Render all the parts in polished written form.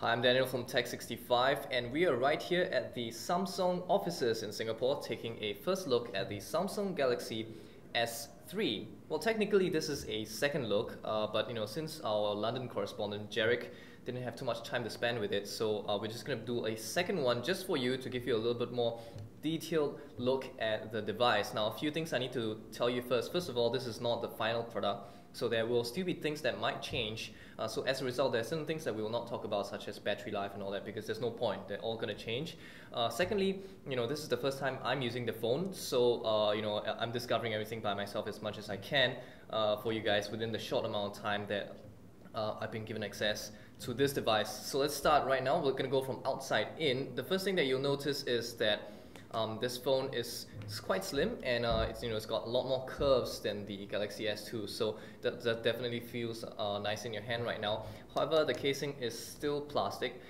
Hi, I'm Daniel from Tech65, and we are right here at the Samsung offices in Singapore taking a first look at the Samsung Galaxy S3. Well, technically this is a second look, but since our London correspondent Jarek didn't have too much time to spend with it, so we're just going to do a second one just for you to give you a little bit more detailed look at the device. Now, a few things I need to tell you first. First of all, this is not the final product. So there will still be things that might change. So as a result, there are certain things that we will not talk about, such as battery life and all that, because there's no point. They're all going to change. Secondly, this is the first time I'm using the phone, so I'm discovering everything by myself as much as I can for you guys within the short amount of time that I've been given access to this device. So let's start right now. We're going to go from outside in. The first thing that you'll notice is that this phone is quite slim, and it's got a lot more curves than the Galaxy S2, so that definitely feels nice in your hand right now. However, the casing is still plastic.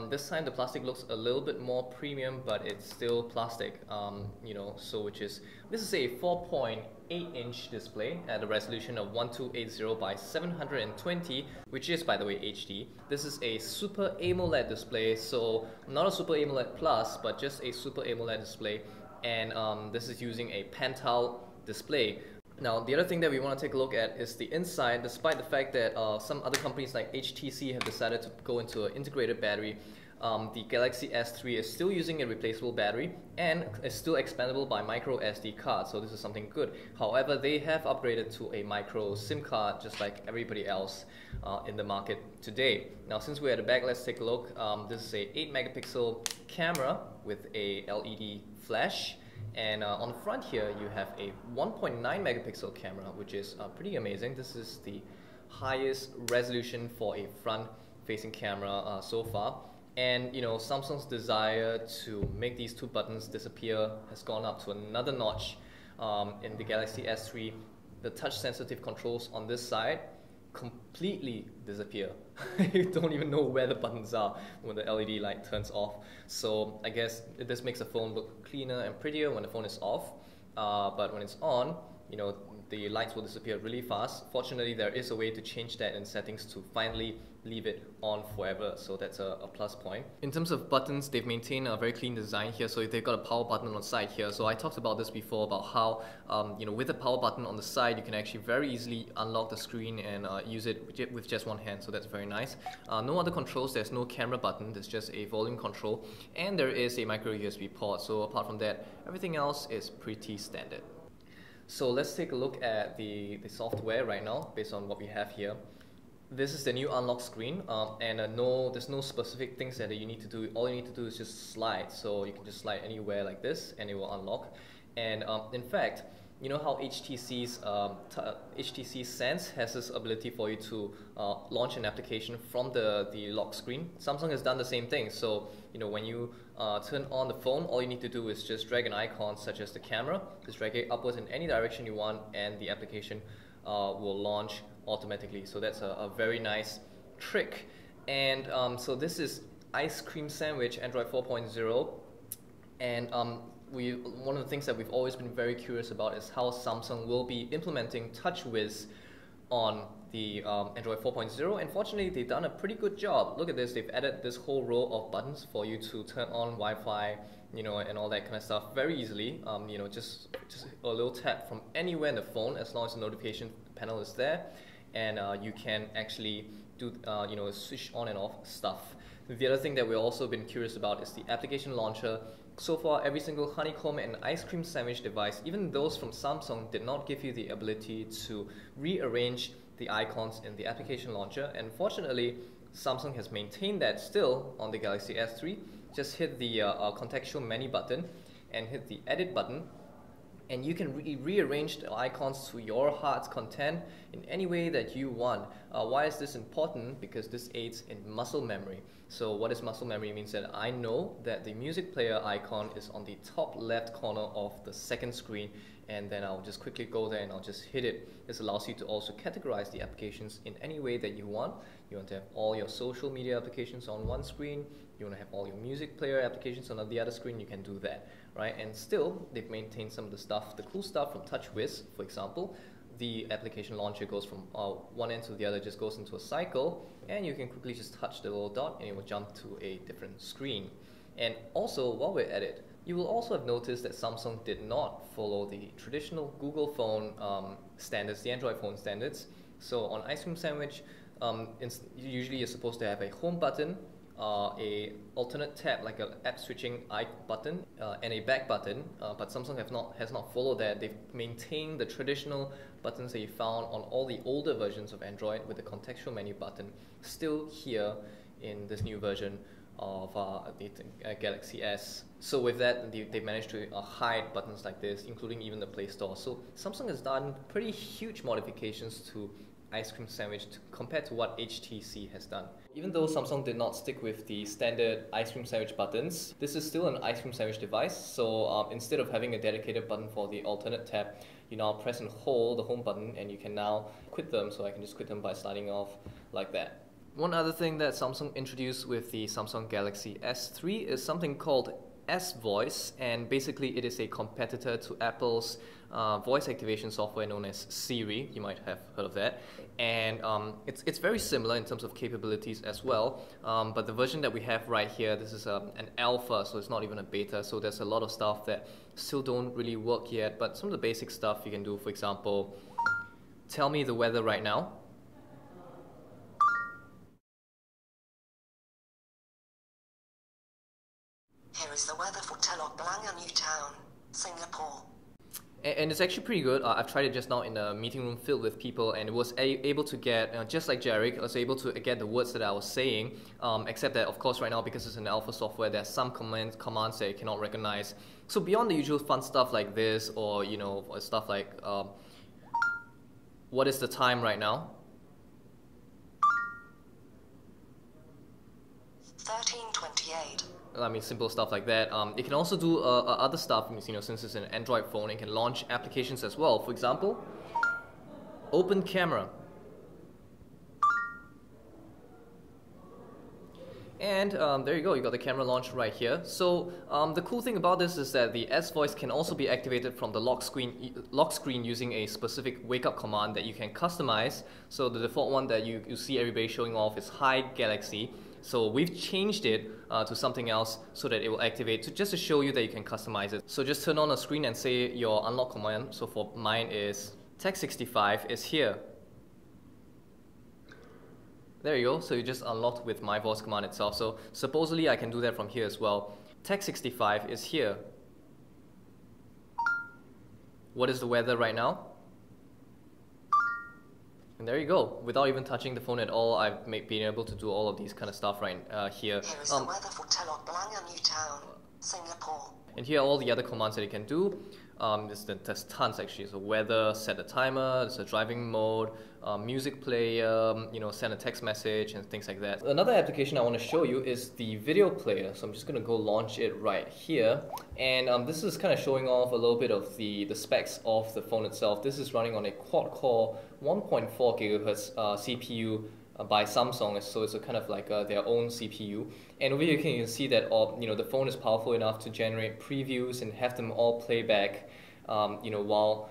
This time the plastic looks a little bit more premium, but it's still plastic. This is a 4.8-inch display at a resolution of 1280 by 720, which is, by the way, HD. This is a Super AMOLED display, so not a Super AMOLED Plus, but just a Super AMOLED display, and this is using a Pental display. Now, the other thing that we want to take a look at is the inside. Despite the fact that some other companies like HTC have decided to go into an integrated battery, the Galaxy S3 is still using a replaceable battery and is still expandable by micro SD card, so this is something good. However, they have upgraded to a micro SIM card just like everybody else in the market today. Now, since we're at the back, let's take a look. This is a 8 megapixel camera with a LED flash. And on the front here, you have a 1.9 megapixel camera, which is pretty amazing. This is the highest resolution for a front-facing camera so far. And Samsung's desire to make these two buttons disappear has gone up to another notch in the Galaxy S3. The touch-sensitive controls on this side completely disappear. You don't even know where the buttons are when the LED light turns off. So I guess this makes the phone look cleaner and prettier when the phone is off, but when it's on, the lights will disappear really fast. Fortunately, there is a way to change that in settings to finally leave it on forever, so that's a plus point. In terms of buttons, they've maintained a very clean design here, so they've got a power button on the side here. So I talked about this before, about how with the power button on the side, you can actually very easily unlock the screen and use it with just one hand, so that's very nice. No other controls, there's no camera button, there's just a volume control, and there is a micro USB port. So apart from that, everything else is pretty standard. So let's take a look at the software right now based on what we have here. This is the new unlock screen, and there's no specific things that you need to do. All you need to do is just slide. So you can just slide anywhere like this and it will unlock. And in fact, you know how HTC Sense has this ability for you to launch an application from the lock screen? Samsung has done the same thing. So when you turn on the phone, all you need to do is just drag an icon such as the camera, just drag it upwards in any direction you want, and the application will launch automatically. So that's a very nice trick. And so this is Ice Cream Sandwich Android 4.0, and one of the things that we've always been very curious about is how Samsung will be implementing TouchWiz on the Android 4.0, and fortunately they've done a pretty good job. Look at this, they've added this whole row of buttons for you to turn on Wi-Fi, and all that kind of stuff very easily. Just a little tap from anywhere in the phone, as long as the notification panel is there, and you can actually do switch on and off stuff. The other thing that we've also been curious about is the application launcher. So far, every single Honeycomb and Ice Cream Sandwich device, even those from Samsung, did not give you the ability to rearrange the icons in the application launcher. And fortunately, Samsung has maintained that still on the Galaxy S3. Just hit the contextual menu button and hit the edit button, and you can rearrange the icons to your heart's content in any way that you want. Why is this important? Because this aids in muscle memory. So what is muscle memory? It means that I know that the music player icon is on the top left corner of the second screen, and then I'll just quickly go there and I'll just hit it. This allows you to also categorize the applications in any way that you want. You want to have all your social media applications on one screen, you want to have all your music player applications on the other screen, you can do that, right? And still, they've maintained some of the stuff, the cool stuff from TouchWiz, for example. the application launcher goes from one end to the other, just goes into a cycle, and you can quickly just touch the little dot and it will jump to a different screen. And also, while we're at it, you will also have noticed that Samsung did not follow the traditional Google phone standards, the Android phone standards. So on Ice Cream Sandwich, usually you're supposed to have a home button, a alternate tab like an app switching button, and a back button, but Samsung has not followed that. They've maintained the traditional buttons that you found on all the older versions of Android with the contextual menu button still here in this new version of the Galaxy S. So with that, they managed to hide buttons like this, including even the Play Store. So Samsung has done pretty huge modifications to Ice Cream Sandwich compared to what HTC has done. Even though Samsung did not stick with the standard Ice Cream Sandwich buttons, this is still an Ice Cream Sandwich device. So instead of having a dedicated button for the alternate tab, you now press and hold the home button and you can now quit them. So I can just quit them by sliding off like that. One other thing that Samsung introduced with the Samsung Galaxy S3 is something called S-Voice, and basically it is a competitor to Apple's voice activation software known as Siri. You might have heard of that. And it's very similar in terms of capabilities as well, but the version that we have right here, this is an alpha, so it's not even a beta, so there's a lot of stuff that still don't really work yet, but some of the basic stuff you can do, for example, tell me the weather right now. Here is the weather for Telok Blangah New Town, Singapore. And it's actually pretty good. I've tried it just now in a meeting room filled with people, and it was able to get, just like Jarek, I was able to get the words that I was saying, except that, of course, right now, because it's an alpha software, there's some commands that it cannot recognize. So beyond the usual fun stuff like this, or, you know, stuff like, what is the time right now? 13:28. I mean, simple stuff like that. It can also do other stuff, you know, since it's an Android phone, it can launch applications as well. For example, open camera. And there you go, you got the camera launch right here. So the cool thing about this is that the S-Voice can also be activated from the lock screen using a specific wake-up command that you can customize. So the default one that you see everybody showing off is Hi Galaxy. So we've changed it to something else so that it will activate, just to show you that you can customize it. So just turn on a screen and say your unlock command. So for mine is Tech65 is here. There you go, so you just unlocked with my voice command itself. So supposedly I can do that from here as well. Tech65 is here. What is the weather right now? And there you go. Without even touching the phone at all, I've been able to do all of these kind of stuff right here. Here is the weather for Telok Blangah New Town, Singapore. And here are all the other commands that you can do. There's tons actually. So weather, set a timer, there's a driving mode, music player, you know, send a text message and things like that. Another application I want to show you is the video player. So I'm just going to go launch it right here. And this is kind of showing off a little bit of the specs of the phone itself. This is running on a quad-core 1.4 gigahertz CPU by Samsung, so it's a kind of like their own CPU. And over here you can see that you know, the phone is powerful enough to generate previews and have them all play back, you know, while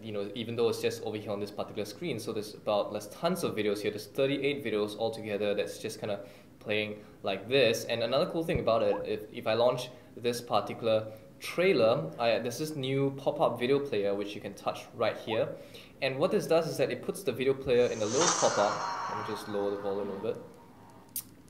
you know, even though it's just over here on this particular screen. So there's tons of videos here. There's 38 videos altogether that's just kind of playing like this. And another cool thing about it, if I launch this particular trailer, there's this new pop-up video player which you can touch right here. And what this does is that it puts the video player in a little pop-up. Let me just lower the volume a bit.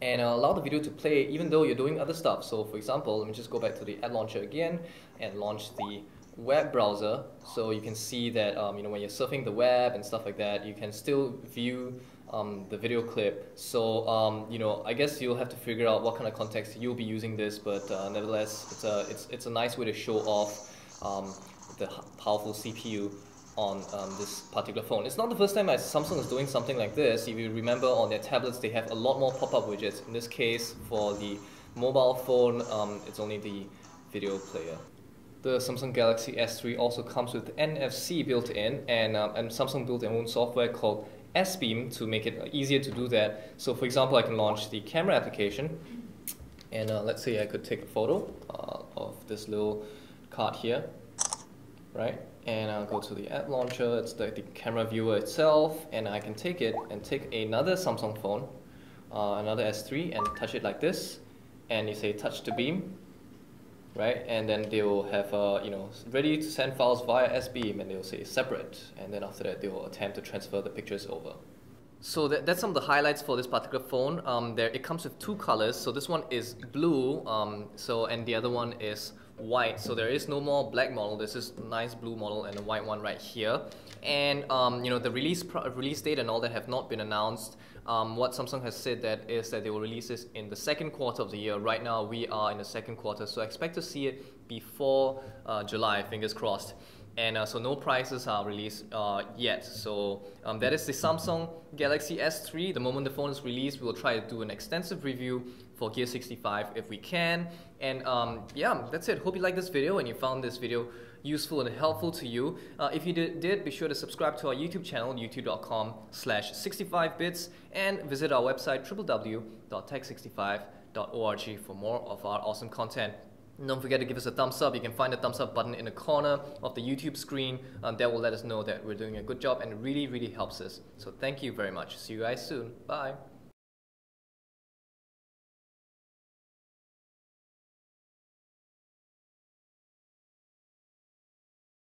And allow the video to play even though you're doing other stuff. So for example, let me just go back to the ad launcher again and launch the web browser. So you can see that you know, when you're surfing the web and stuff like that, you can still view the video clip. So you know, I guess you'll have to figure out what kind of context you'll be using this, but nevertheless, it's a nice way to show off the powerful CPU on this particular phone. It's not the first time Samsung is doing something like this. If you remember, on their tablets they have a lot more pop-up widgets. In this case, for the mobile phone, it's only the video player. The Samsung Galaxy S3 also comes with NFC built in, and Samsung built their own software called S-Beam to make it easier to do that. So for example, I can launch the camera application, and let's say I could take a photo of this little card here, right? and I'll go to the app launcher. It's the camera viewer itself, and I can take it and take another Samsung phone, another S3, and touch it like this, and you say touch to beam, right? And then they will have ready to send files via S-beam, and they will say separate, and then after that they will attempt to transfer the pictures over. So that's some of the highlights for this particular phone. It comes with two colors. So this one is blue, and the other one is white. So there is no more black model. This is a nice blue model and a white one right here. And the release date and all that have not been announced. What Samsung has said is that they will release this in the second quarter of the year. Right now we are in the second quarter, so I expect to see it before July, fingers crossed. And so no prices are released yet. So that is the Samsung Galaxy S3. The moment the phone is released, we will try to do an extensive review for Gear 65 if we can. And yeah, that's it. Hope you liked this video and you found this video useful and helpful to you. If you did, be sure to subscribe to our YouTube channel, youtube.com/65bits, and visit our website, www.tech65.org, for more of our awesome content. Don't forget to give us a thumbs up. You can find the thumbs up button in the corner of the YouTube screen. That will let us know that we're doing a good job, and it really, really helps us. So thank you very much. See you guys soon. Bye.